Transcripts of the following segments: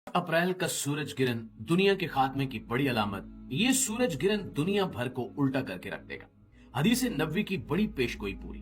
अप्रैल का सूरज गिरहन दुनिया के खात्मे की बड़ी अलामत। ये सूरज गिरहन दुनिया भर को उल्टा करके रख देगा। हदीस नबवी की बड़ी पेशगोई पूरी।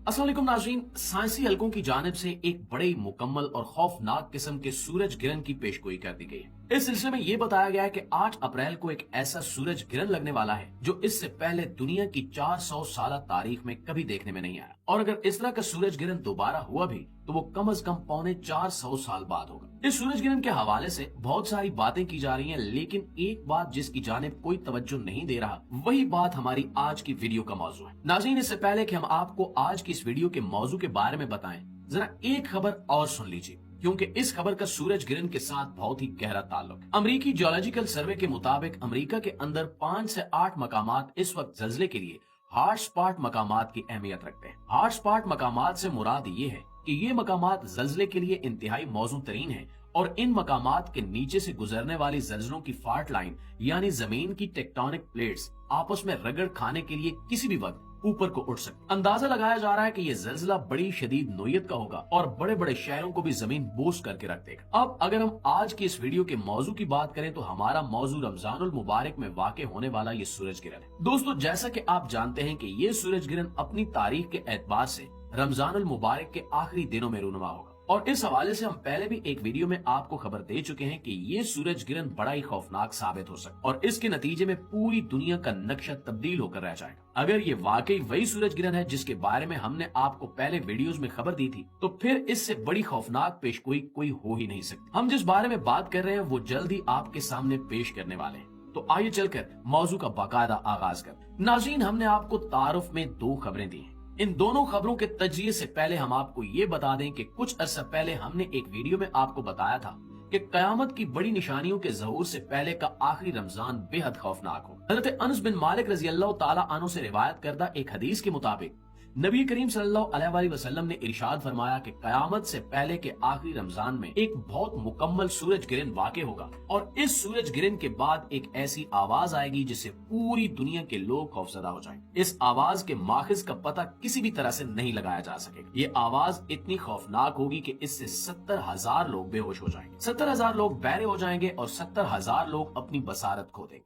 अस्सलाम वालेकुम नाज़रीन, साइंसी हलकों की जानिब से एक बड़े मुकम्मल और खौफनाक किस्म के सूरज गिरहन की पेशगोई कर दी गई है। इस सिलसिले में ये बताया गया है कि 8 अप्रैल को एक ऐसा सूरज गिरहन लगने वाला है जो इससे पहले दुनिया की 400 साल तारीख में कभी देखने में नहीं आया, और अगर इस तरह का सूरज गिरहन दोबारा हुआ भी तो वो कम से कम 450 साल बाद होगा। इस सूरज गिरहन के हवाले से बहुत सारी बातें की जा रही हैं, लेकिन एक बात जिसकी जानिब कोई तवज्जो नहीं दे रहा, वही बात हमारी आज की वीडियो का मौजू है। नाज़रीन, इससे पहले कि हम आपको आज की इस वीडियो के मौजू के बारे में बताएं, जरा एक खबर और सुन लीजिए, क्योंकि इस खबर का सूरज गिरहन के साथ बहुत ही गहरा ताल्लुक है। अमेरिकी जियोलॉजिकल सर्वे के मुताबिक अमेरिका के अंदर 5 से 8 मकामात इस वक्त जल्जले के लिए हॉट स्पॉट मकामात की अहमियत रखते हैं। हॉट स्पॉट मकामात से मुराद ये है कि ये मकामात जल्जले के लिए इंतहाई मौजूद तरीन है, और इन मकामात के नीचे से गुजरने वाली जल्जलों की फॉल्ट लाइन यानी जमीन की टेक्टोनिक प्लेट्स आपस में रगड़ खाने के लिए किसी भी वक्त ऊपर को उठ सकते। अंदाजा लगाया जा रहा है कि ये जल्जला बड़ी शदीद नोयत का होगा और बड़े बड़े शहरों को भी जमीन बोझ करके रख देगा। अब अगर हम आज की इस वीडियो के मौजू की बात करें तो हमारा मौजू रमजानुल मुबारक में वाक़ होने वाला ये सूरज गिरहन है। दोस्तों, जैसा कि आप जानते हैं कि ये सूरज गिरहन अपनी तारीख के एतबार से रमजानुल मुबारक के आखिरी दिनों में रूनुमा होगा, और इस हवाले से हम पहले भी एक वीडियो में आपको खबर दे चुके हैं कि ये सूरज गिरहन बड़ा ही खौफनाक साबित हो सकता है और इसके नतीजे में पूरी दुनिया का नक्शा तब्दील होकर रह जाएगा। अगर ये वाकई वही सूरज गिरहन है जिसके बारे में हमने आपको पहले वीडियोस में खबर दी थी, तो फिर इससे बड़ी खौफनाक पेशगोई कोई हो ही नहीं सकती। हम जिस बारे में बात कर रहे हैं वो जल्द ही आपके सामने पेश करने वाले हैं, तो आइए चलकर मौजू का बाकायदा आगाज कर। नाज़रीन, हमने आपको तारुफ में 2 खबरें दी हैं। इन दोनों खबरों के तजिए से पहले हम आपको ये बता दें कि कुछ अरसा पहले हमने एक वीडियो में आपको बताया था कि कयामत की बड़ी निशानियों के ज़हूर से पहले का आखिरी रमजान बेहद खौफनाक हो। हज़रत अनस बिन मालिक रज़ी अल्लाह ताला अन्हु से रिवायत करदा एक हदीस के मुताबिक नबी करीम सल्लल्लाहु अलैहि वसल्लम ने इरशाद फरमाया कि कयामत से पहले के आखिरी रमजान में एक बहुत मुकम्मल सूरज गिरहन वाक़े होगा, और इस सूरज गिरहन के बाद एक ऐसी आवाज आएगी जिससे पूरी दुनिया के लोग खौफजदा हो जाएंगे। इस आवाज के माखिज का पता किसी भी तरह से नहीं लगाया जा सकेगा। ये आवाज इतनी खौफनाक होगी कि इससे 70,000 लोग बेहोश हो जाएंगे, 70,000 लोग बहरे हो जाएंगे और 70,000 लोग अपनी बसारत खो देंगे।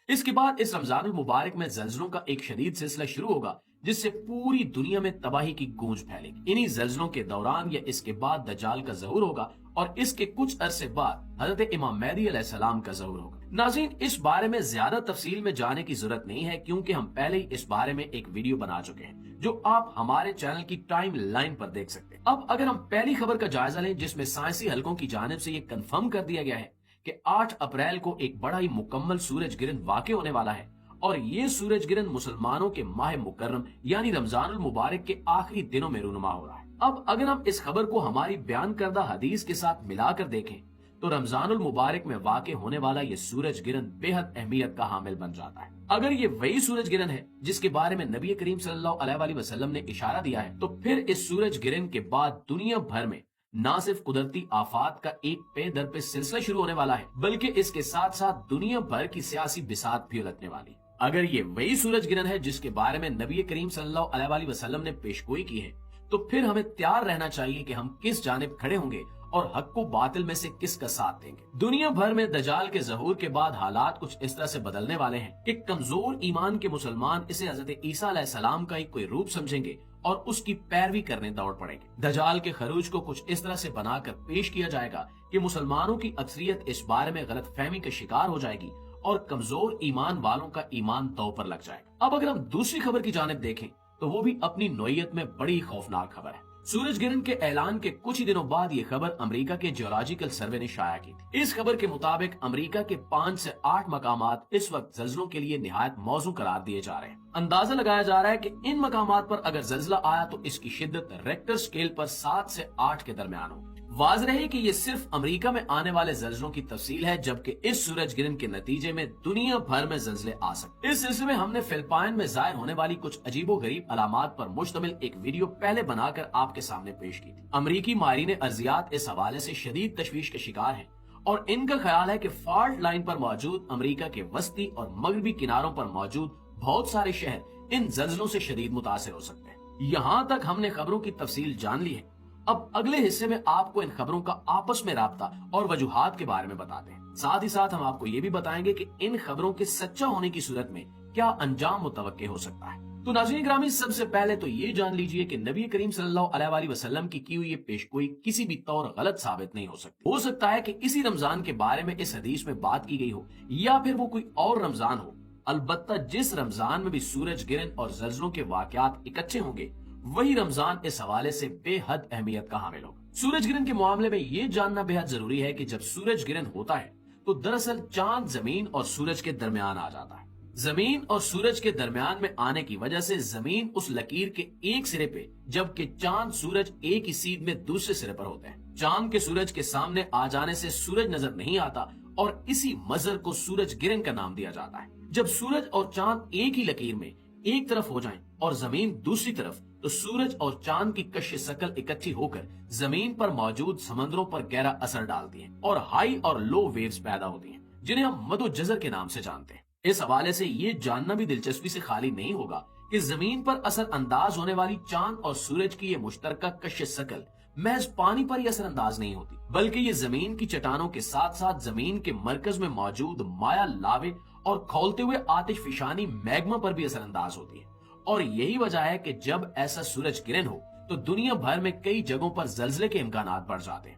इसके बाद इस रमजानुल मुबारक में जल्जलों का एक शदीद सिलसिला शुरू होगा जिससे पूरी दुनिया में तबाही की गूंज फैलेगी। इन्हीं जल्जलों के दौरान या इसके बाद दज्जाल का ज़हूर होगा, और इसके कुछ अरसे बाद हजरत इमाम मेहदी अलैहिस्सलाम का ज़हूर होगा। नाज़रीन, इस बारे में ज्यादा तफसील में जाने की जरूरत नहीं है, क्योंकि हम पहले ही इस बारे में एक वीडियो बना चुके हैं जो आप हमारे चैनल की टाइम लाइन पर देख सकते हैं। अब अगर हम पहली खबर का जायजा लें, जिसमें साइंसी हलकों की जानिब से ये कंफर्म कर दिया गया है कि 8 अप्रैल को एक बड़ा ही मुकम्मल सूरज गिरहन वाक़े होने वाला है, और ये सूरज गिरहन मुसलमानों के माह मुकर्रम यानी रमजानुल मुबारक के आखिरी दिनों में रूनुमा हो रहा है। अब अगर हम इस खबर को हमारी बयान करदा हदीस के साथ मिलाकर देखें तो रमजानुल मुबारक में वाक़े होने वाला ये सूरज गिरहन बेहद अहमियत का हामिल बन जाता है। अगर ये वही सूरज गिरहन है जिसके बारे में नबी करीम सल्लल्लाहु अलैहि वसल्लम ने इशारा दिया है, तो फिर इस सूरज गिरहन के बाद दुनिया भर में न सिर्फ कुदरती आफात का एक पे दर पे सिलसिला शुरू होने वाला है, बल्कि इसके साथ साथ दुनिया भर की सियासी बिसात भी उलटने वाली। अगर ये वही सूरज गिरहन है जिसके बारे में नबी करीम सल्लल्लाहु अलैहि वसल्लम ने पेशगोई की है, तो फिर हमें तैयार रहना चाहिए कि हम किस जानिब खड़े होंगे और हक को बातिल में से किसका साथ देंगे। दुनिया भर में दज्जाल के ज़हूर के बाद हालात कुछ इस तरह से बदलने वाले हैं कि कमजोर ईमान के मुसलमान इसे हजरत ईसा अलैहिस्सलाम का ही कोई रूप समझेंगे और उसकी पैरवी करने दौड़ पड़ेंगे। दज्जाल के खरूज को कुछ इस तरह से बनाकर पेश किया जाएगा कि मुसलमानों की अक्सरियत इस बारे में गलत फहमी का शिकार हो जाएगी और कमजोर ईमान वालों का ईमान दांव पर लग जाएगा। अब अगर हम दूसरी खबर की जानिब देखें तो वो भी अपनी नोयत में बड़ी खौफनाक खबर है। सूरज गिरहन के ऐलान के कुछ ही दिनों बाद ये खबर अमेरिका के जियोलॉजिकल सर्वे ने शाया की थी। इस खबर के मुताबिक अमेरिका के 5 से 8 मकामात इस वक्त जल्जलों के लिए निहायत मौजू करार दिए जा रहे हैं। अंदाजा लगाया जा रहा है कि इन मकामात पर अगर जल्जला आया तो इसकी शिद्दत रेक्टर स्केल पर 7 से 8 के दरमियान होगी। वाज़ रहे कि ये सिर्फ अमेरिका में आने वाले जल्जलों की तफसील है, जबकि इस सूरज गिरहन के नतीजे में दुनिया भर में जल्जले आ सकते हैं। इस सिलसिले में हमने फिलिपाइन में जाहिर होने वाली कुछ अजीबो गरीब अलामात पर मुश्तमिल एक वीडियो पहले बनाकर आपके सामने पेश की थी। अमरीकी माहिरीन अर्जियात इस हवाले से शदीद तशवीश के शिकार हैं और इनका ख्याल है कि फॉल्ट लाइन पर मौजूद अमेरिका के वस्ती और मगरबी किनारों पर मौजूद बहुत सारे शहर इन जल्जलों से शदीद मुतासिर हो सकते हैं। यहाँ तक हमने खबरों की तफसील जान ली है। اب اگلے حصے میں آپ کو ان خبروں کا آپس میں رابطہ اور وجوہات کے بارے میں بتاتے ہیں، ساتھ ہی ساتھ ہم آپ کو یہ بھی بتائیں گے کہ ان خبروں کے سچا ہونے کی صورت میں کیا انجام متوقع ہو سکتا ہے۔ تو ناظرین گرامی، سب سے پہلے تو یہ جان لیجئے کہ نبی کریم صلی اللہ علیہ وآلہ وسلم کی ہوئی یہ پیشگوئی کسی بھی طور غلط ثابت نہیں ہو سکتی۔ ہو سکتا ہے کہ اسی رمضان کے بارے میں اس حدیث میں بات کی گئی ہو، یا پھر وہ کوئی اور رمضان ہو۔ البتہ جس رمضان میں بھی سورج گرہن اور زلزلوں کے واقعات اکٹھے ہوں گے، وہی رمضان اس حوالے سے بے حد اہمیت کا حامل ہوگا۔ سورج گرہن کے معاملے میں یہ جاننا بے حد ضروری ہے کہ جب سورج گرہن ہوتا ہے تو دراصل چاند زمین اور سورج کے درمیان آ جاتا ہے۔ زمین اور سورج کے درمیان میں آنے کی وجہ سے زمین اس لکیر کے ایک سرے پہ، جبکہ چاند سورج ایک ہی سیدھ میں دوسرے سرے پر ہوتے ہیں۔ چاند کے سورج کے سامنے آ جانے سے سورج نظر نہیں آتا اور اسی منظر کو سورج گرہن کا نام دیا جاتا ہے۔ جب سورج اور چاند ایک ہی لکیر میں ایک طرف ہو جائیں اور زمین دوسری طرف، تو سورج اور چاند کی کش شکل اکٹھی ہو کر زمین پر موجود سمندروں پر گہرا اثر ڈالتی ہیں اور ہائی اور لو ویوز پیدا ہوتی ہیں، جنہیں ہم مد و جزر کے نام سے جانتے ہیں۔ اس حوالے سے یہ جاننا بھی دلچسپی سے خالی نہیں ہوگا کہ زمین پر اثر انداز ہونے والی چاند اور سورج کی یہ مشترکہ کش شکل محض پانی پر ہی اثر انداز نہیں ہوتی، بلکہ یہ زمین کی چٹانوں کے ساتھ ساتھ زمین کے مرکز میں موجود مائع لاوے اور کھولتے ہوئے آتش فشانی میگما پر بھی اثر انداز ہوتی ہے۔ اور یہی وجہ ہے کہ جب ایسا سورج گرہن ہو تو دنیا بھر میں کئی جگہوں پر زلزلے کے امکانات بڑھ جاتے ہیں،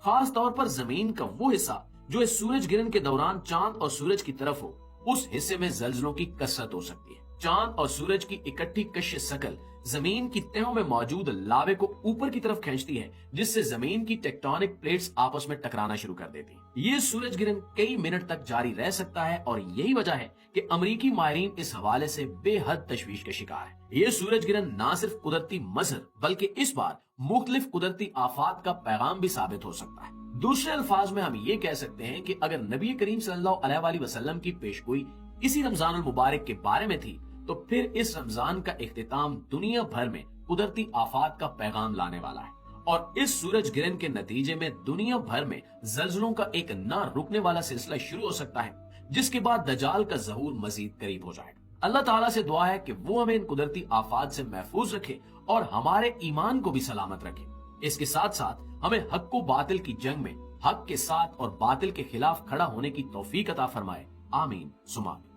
خاص طور پر زمین کا وہ حصہ جو اس سورج گرہن کے دوران چاند اور سورج کی طرف ہو، اس حصے میں زلزلوں کی کثرت ہو سکتی ہے۔ چاند اور سورج کی اکٹھی کش شکل زمین کی تہوں میں موجود لاوے کو اوپر کی طرف کھینچتی ہے، جس سے زمین کی ٹیکٹونک پلیٹس آپس میں ٹکرانا شروع کر دیتی ہیں۔ یہ سورج گرہن کئی منٹ تک جاری رہ سکتا ہے اور یہی وجہ ہے کہ امریکی ماہرین اس حوالے سے بے حد تشویش کا شکار ہے۔ یہ سورج گرہن نہ صرف قدرتی منظر بلکہ اس بار مختلف قدرتی آفات کا پیغام بھی ثابت ہو سکتا ہے۔ دوسرے الفاظ میں ہم یہ کہہ سکتے ہیں کہ اگر نبی کریم صلی اللہ علیہ وآلہ وسلم کی پیشگوئی اسی رمضان المبارک کے بارے میں تھی، تو پھر اس رمضان کا اختتام دنیا بھر میں قدرتی آفات کا پیغام لانے والا ہے، اور اس سورج گرہن کے نتیجے میں دنیا بھر میں زلزلوں کا ایک نہ رکنے والا سلسلہ شروع ہو سکتا ہے، جس کے بعد دجال کا ظہور مزید قریب ہو جائے گا۔ اللہ تعالیٰ سے دعا ہے کہ وہ ہمیں ان قدرتی آفات سے محفوظ رکھے اور ہمارے ایمان کو بھی سلامت رکھے۔ اس کے ساتھ ساتھ ہمیں حق و باطل کی جنگ میں حق کے ساتھ اور باطل کے خلاف کھڑا ہونے کی توفیق عطا فرمائے۔ آمین ثم آمین۔